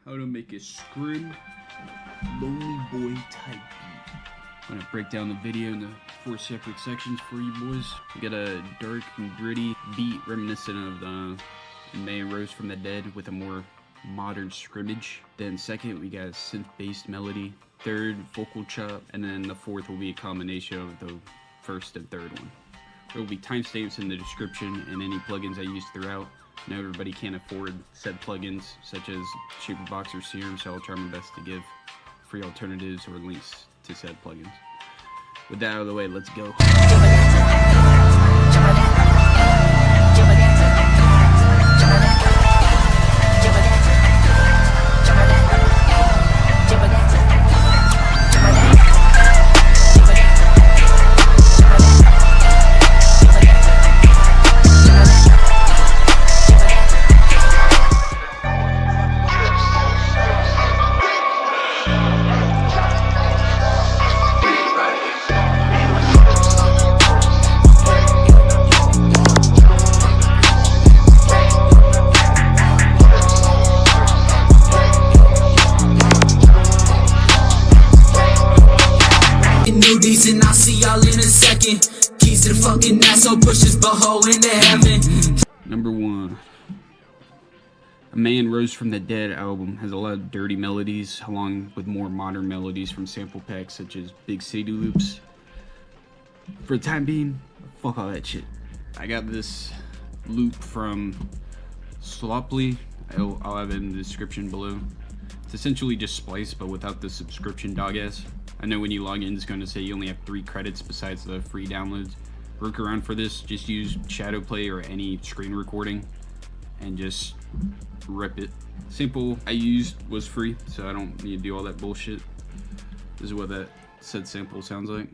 how to make a Scrim Lonely Boy type beat. I'm gonna break down the video into 4 separate sections for you boys. We got a dark and gritty beat reminiscent of the Man Rose from the Dead with a more modern scrimmage. Then second, we got a synth-based melody. Third, vocal chop. And then the fourth will be a combination of the first and third one. There will be timestamps in the description and any plugins I use throughout. I know everybody can't afford said plugins such as Superbox or Serum, so I'll try my best to give free alternatives or links to said plugins. With that out of the way, let's go. Decent, I'll see y'all in a second. Keys to the fucking asshole, pushes butthole into heaven. Number 1. A Man Rose from the Dead album has a lot of dirty melodies along with more modern melodies from sample packs such as Big City Loops. For the time being, fuck all that shit. I got this loop from Sloppily. I'll have it in the description below. It's essentially just Splice but without the subscription dog ass. I know when you log in, it's going to say you only have 3 credits besides the free downloads. Work around for this, just use Shadowplay or any screen recording and just rip it. Sample I used was free, so I don't need to do all that bullshit. This is what that said sample sounds like.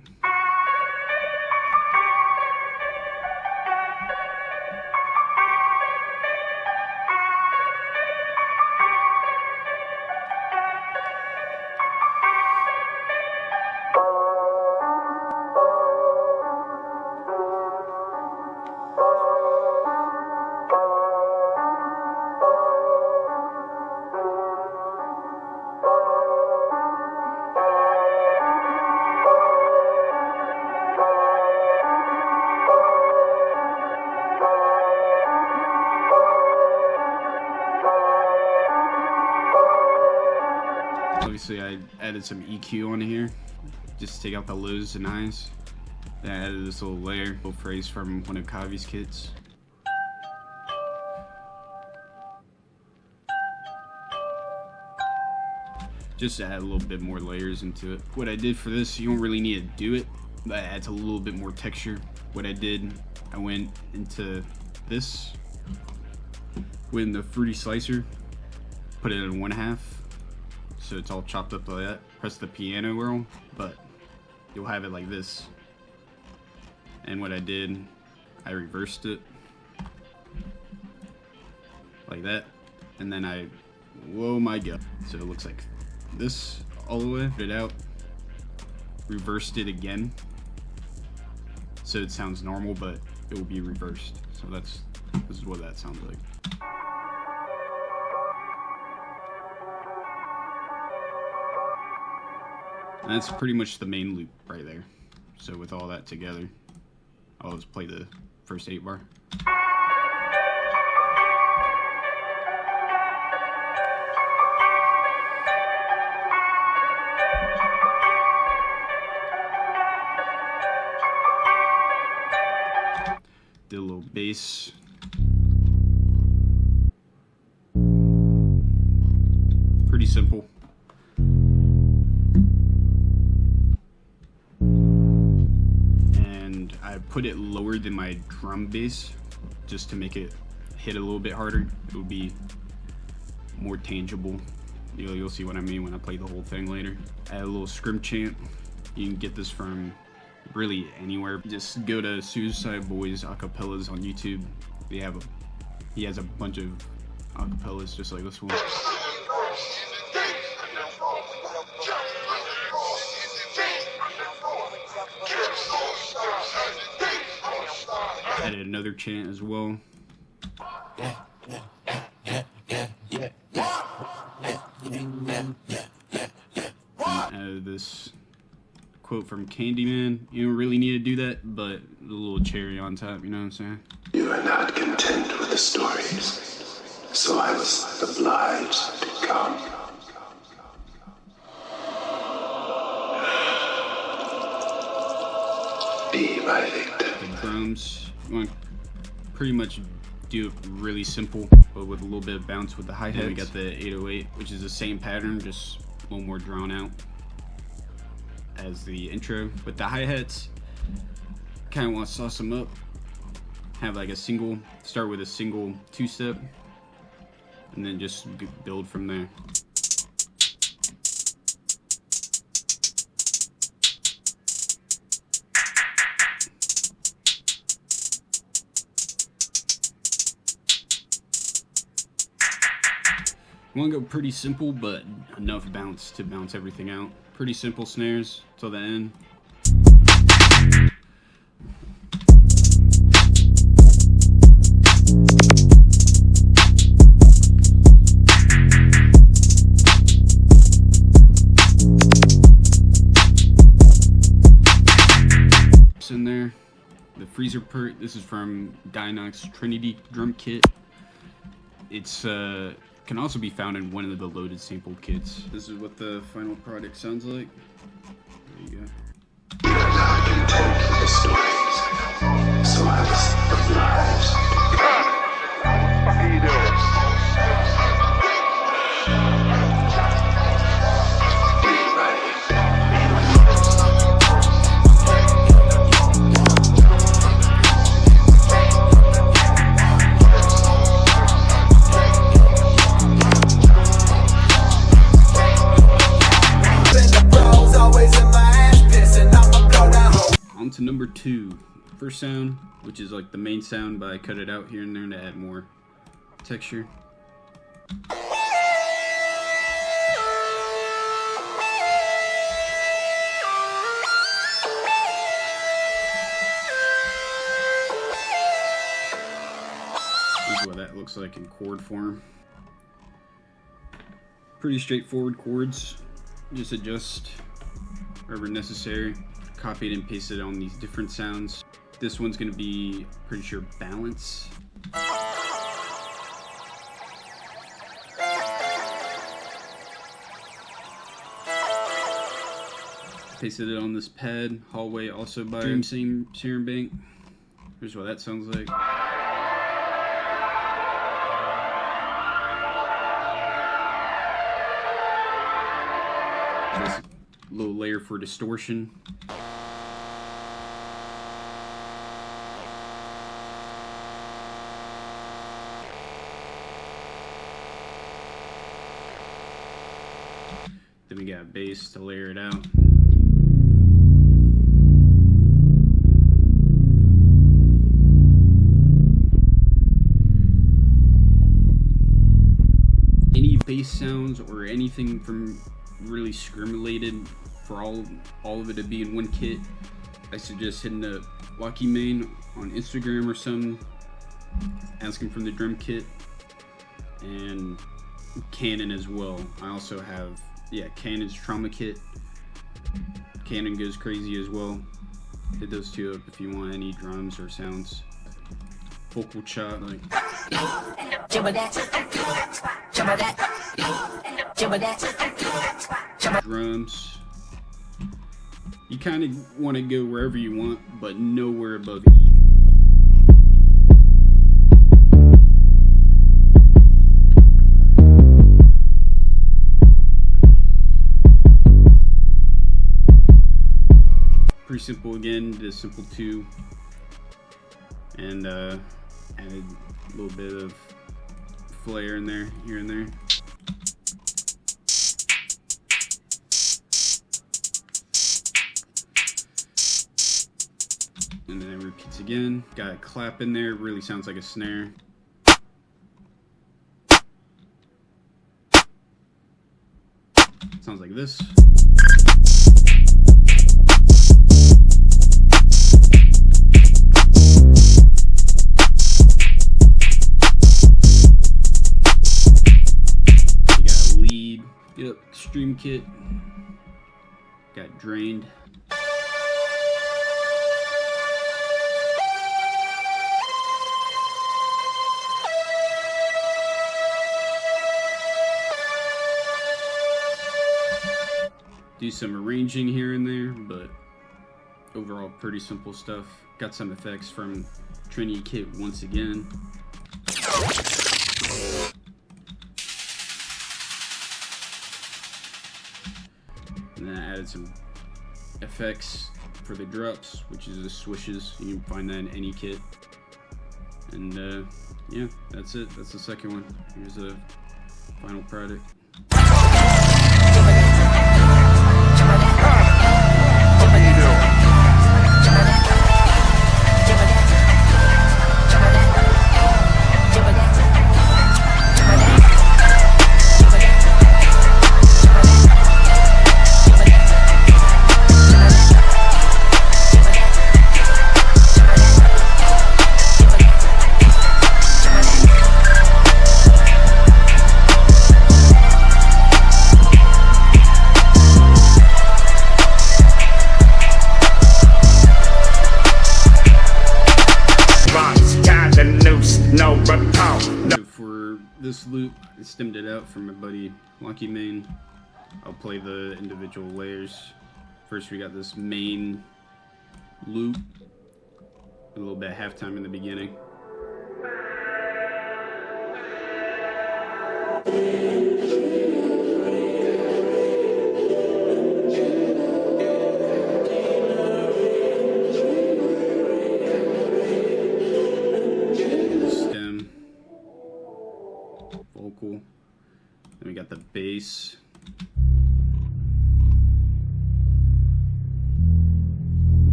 Obviously, I added some EQ on here, just to take out the lows and highs. Then I added this little layer, little phrase from one of Kavi's kits. Just to add a little bit more layers into it. What I did for this, you don't really need to do it, but it adds a little bit more texture. What I did, I went into this with the fruity slicer, put it in 1/2. So it's all chopped up like that. Press the piano roll, but you'll have it like this. And what I did, I reversed it like that, and then I, whoa my god. So it looks like this all the way. Put it out, reversed it again, so it sounds normal, but it will be reversed. So this is what that sounds like. And that's pretty much the main loop right there. So with all that together, I'll just play the first 8 bar. Did a little bass. Pretty simple. I put it lower than my drum bass just to make it hit a little bit harder. It would be more tangible. You'll see what I mean when I play the whole thing later. Add a little scrim chant. You can get this from really anywhere. Just go to Suicide Boys acapellas on YouTube. He has a bunch of acapellas just like this one. Added another chant as well. This quote from Candyman, you don't really need to do that, but the little cherry on top, you know what I'm saying? You are not content with the stories, so I was obliged to come. Be my victim. The drums, you want to pretty much do it really simple, but with a little bit of bounce with the hi-hat. We got the 808, which is the same pattern, just a little more drawn out as the intro. But the hi-hats, kind of want to sauce them up. Have like a single, start with a single two-step, and then just build from there. I want to go pretty simple, but enough bounce to bounce everything out. Pretty simple snares till the end. In there, the freezer perk. This is from Dynox Trinity Drum Kit. It's can also be found in one of the loaded sample kits. This is what the final product sounds like. There you go. You are not content with the stories, so I was obliged. What are you doing? Be my victim. To number 2, first sound, which is like the main sound, but I cut it out here and there to add more texture. This is what that looks like in chord form. Pretty straightforward chords, just adjust wherever necessary. Copied and pasted on these different sounds. This one's gonna be, pretty sure, balance. Pasted it on this pad. Hallway, also by Serum Bank. Here's what that sounds like. This little layer for distortion. Then we got bass to layer it out. Any bass sounds or anything from really Scrim related, for all of it to be in one kit, I suggest hitting the Lucky Main on Instagram or something, asking for the drum kit, and Canon as well. I also have, yeah, Canon's Trauma Kit. Canon goes crazy as well. Hit those two up if you want any drums or sounds. Vocal chop, like drums. You kind of want to go wherever you want, but nowhere above E. Pretty simple again, did a simple 2, and added a little bit of flair in there, here and there. And then it repeats again. Got a clap in there, really sounds like a snare. Sounds like this. Yep, Extreme Kit. Got drained. Do some arranging here and there, but overall pretty simple stuff. Got some effects from Trinity Kit once again. And then I added some effects for the drops, which is the swishes. You can find that in any kit. And yeah, that's it. That's the second one. Here's the final product. For this loop, I stemmed it out from my buddy Lucky Main. I'll play the individual layers. First we got this main loop, a little bit of halftime in the beginning. Vocal. Then we got the bass.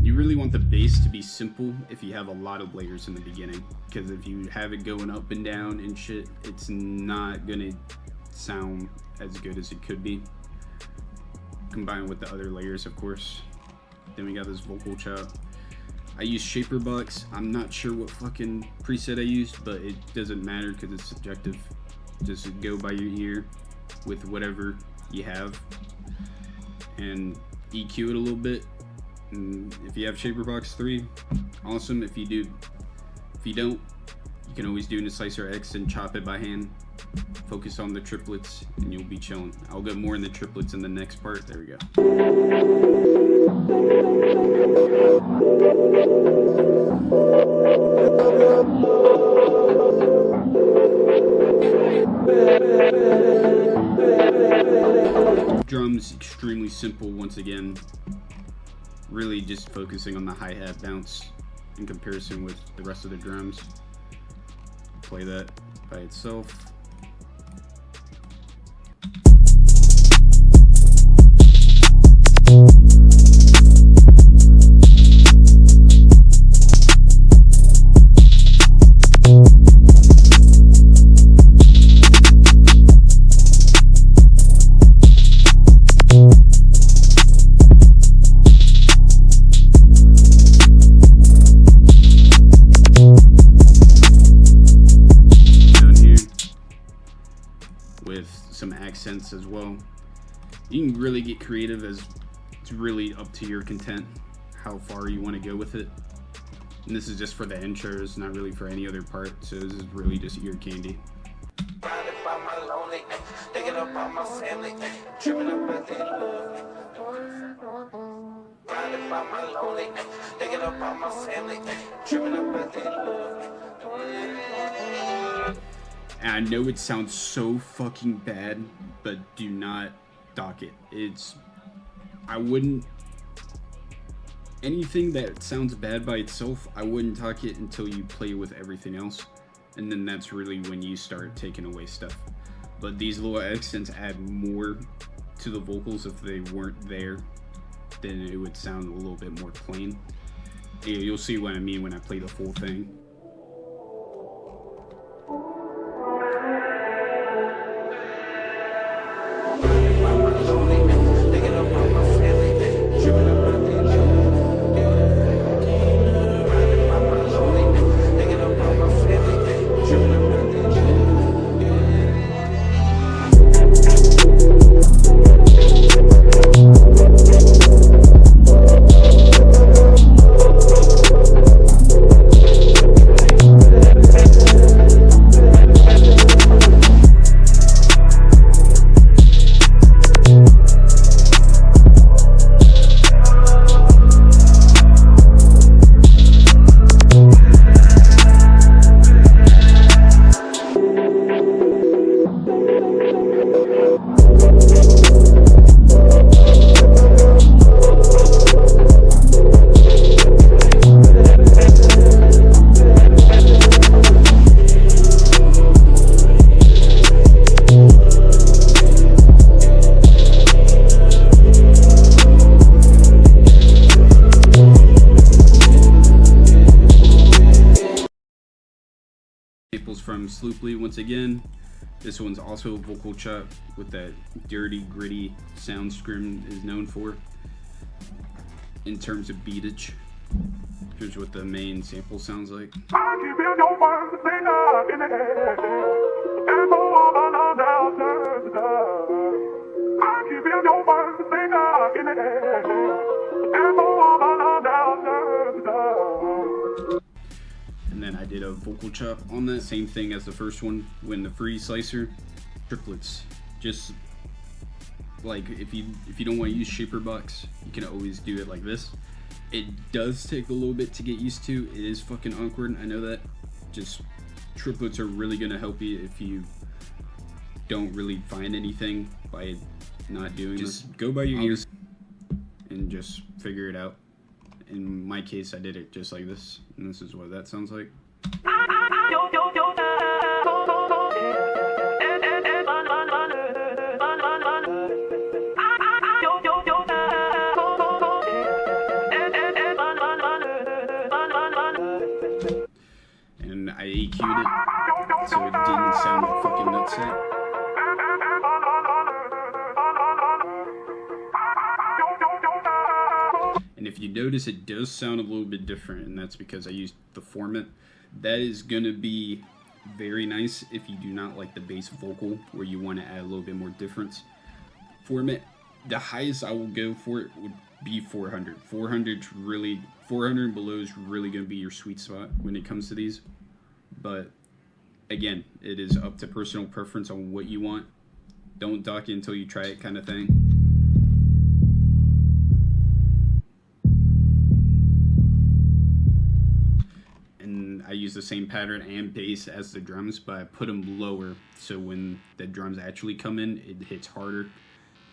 You really want the bass to be simple if you have a lot of layers in the beginning, because if you have it going up and down and shit, it's not gonna sound as good as it could be, combined with the other layers, of course. Then we got this vocal chop. I use Shaper Box. I'm not sure what fucking preset I used, but it doesn't matter because it's subjective. Just go by your ear with whatever you have and EQ it a little bit. And if you have Shaper Box 3, awesome. If you don't, you can always do an Slicer X and chop it by hand. Focus on the triplets and you'll be chilling. I'll go more in the triplets in the next part. There we go. Drums, extremely simple once again. Really just focusing on the hi-hat bounce in comparison with the rest of the drums. Play that by itself. Some accents as well. You can really get creative, as it's really up to your content how far you want to go with it. And this is just for the intros, not really for any other part, so this is really just ear candy. And I know it sounds so fucking bad, but do not dock it. I wouldn't, anything that sounds bad by itself, I wouldn't dock it until you play with everything else. And then that's really when you start taking away stuff. But these little accents add more to the vocals. If they weren't there, then it would sound a little bit more plain. You'll see what I mean when I play the full thing. from Slooply once again. This one's also a vocal chop with that dirty, gritty sound Scrim is known for in terms of beatage. Here's what the main sample sounds like. And then I did a vocal chop on that, same thing as the first one, when the free slicer, triplets. Just like if you don't want to use shaper box, you can always do it like this. It does take a little bit to get used to. It is fucking awkward, I know that. Just triplets are really gonna help you if you don't really find anything by not doing this. Just go by your ears and just figure it out. In my case, I did it just like this, and this is what that sounds like. And I EQ'd it so it didn't sound like fucking nutsack. And if you notice, it does sound a little bit different, and that's because I used the format. That is gonna be very nice if you do not like the bass vocal, where you want to add a little bit more difference. Format, the highest I will go for it would be 400. 400 and below is really gonna be your sweet spot when it comes to these. But again, it is up to personal preference on what you want. Don't dock it until you try it, kind of thing. I use the same pattern and bass as the drums, but I put them lower so when the drums actually come in, it hits harder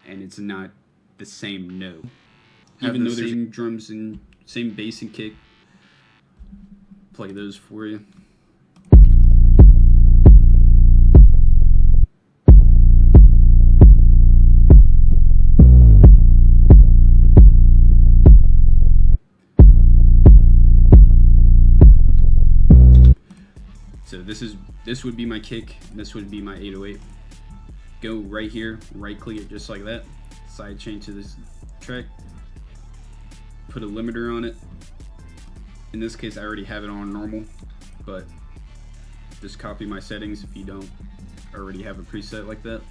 and it's not the same note. Even though there's same drums and same bass and kick, play those for you. So this would be my kick, and this would be my 808. Go right here, right click it just like that, side chain to this track, put a limiter on it. In this case, I already have it on normal, but just copy my settings if you don't already have a preset like that.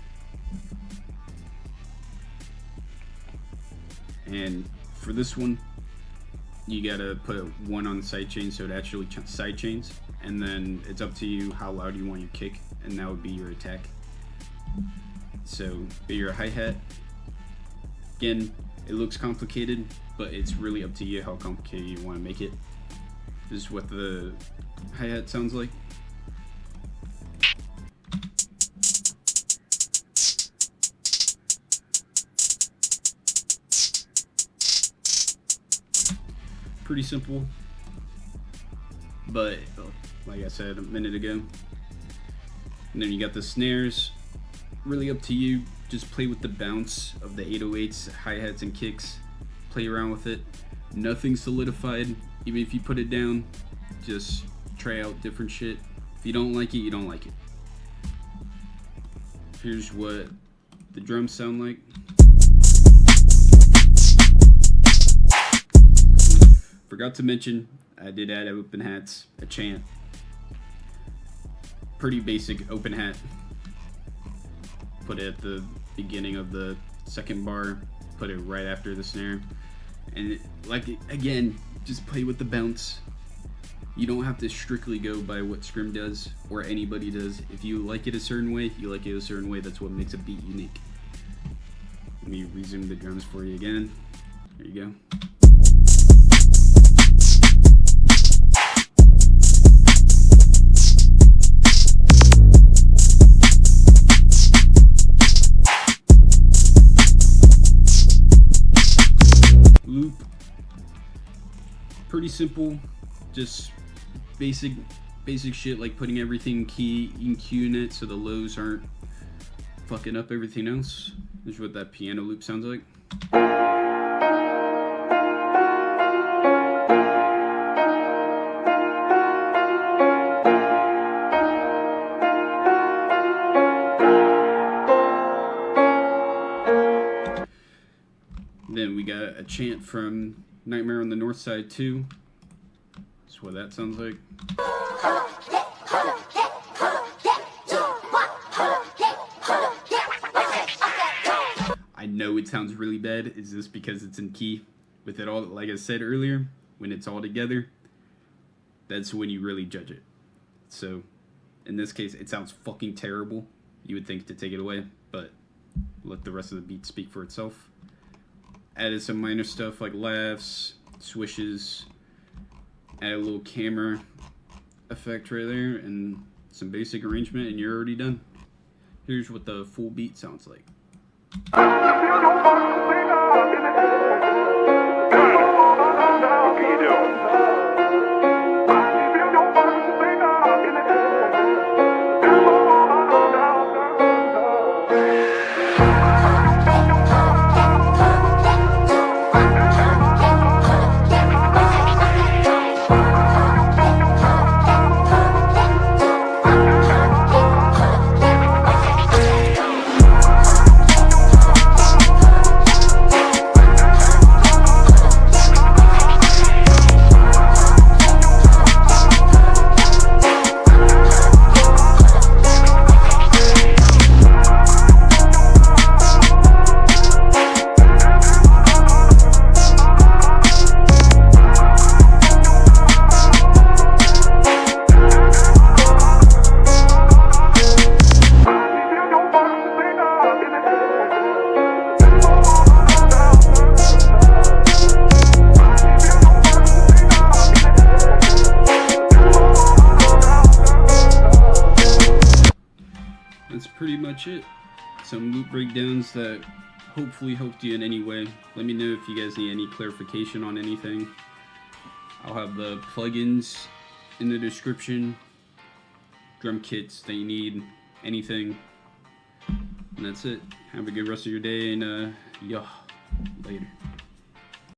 And for this one, you gotta put a 1 on the side chain so it actually side chains, and then it's up to you how loud you want your kick, and that would be your attack. So your hi-hat, again, it looks complicated, but it's really up to you how complicated you want to make it. This is what the hi-hat sounds like. Pretty simple, but like I said a minute ago. And then you got the snares, really up to you. Just play with the bounce of the 808s, hi-hats and kicks. Play around with it. Nothing solidified. Even if you put it down, just try out different shit. If you don't like it, you don't like it. Here's what the drums sound like. Forgot to mention, I did add open hats, a chant. Pretty basic open hat. Put it at the beginning of the second bar, put it right after the snare. And again, just play with the bounce. You don't have to strictly go by what Scrim does or anybody does. If you like it a certain way, you like it a certain way. That's what makes a beat unique. Let me resume the drums for you again. There you go. Loop, pretty simple, just basic shit like putting everything key EQ in it so the lows aren't fucking up everything else. This is what that piano loop sounds like. then we got a chant from Nightmare on the North Side 2. That's what that sounds like. I know it sounds really bad. Is this because it's in key? With it all, like I said earlier, when it's all together, that's when you really judge it. So, in this case, it sounds fucking terrible. You would think to take it away, but let the rest of the beat speak for itself. Added some minor stuff like laughs, swishes, add a little camera effect right there, and some basic arrangement, and you're already done. Here's what the full beat sounds like. That's pretty much it. Some loop breakdowns that hopefully helped you in any way. Let me know if you guys need any clarification on anything. I'll have the plugins in the description, drum kits that you need, anything. And that's it. Have a good rest of your day, and yeah, later.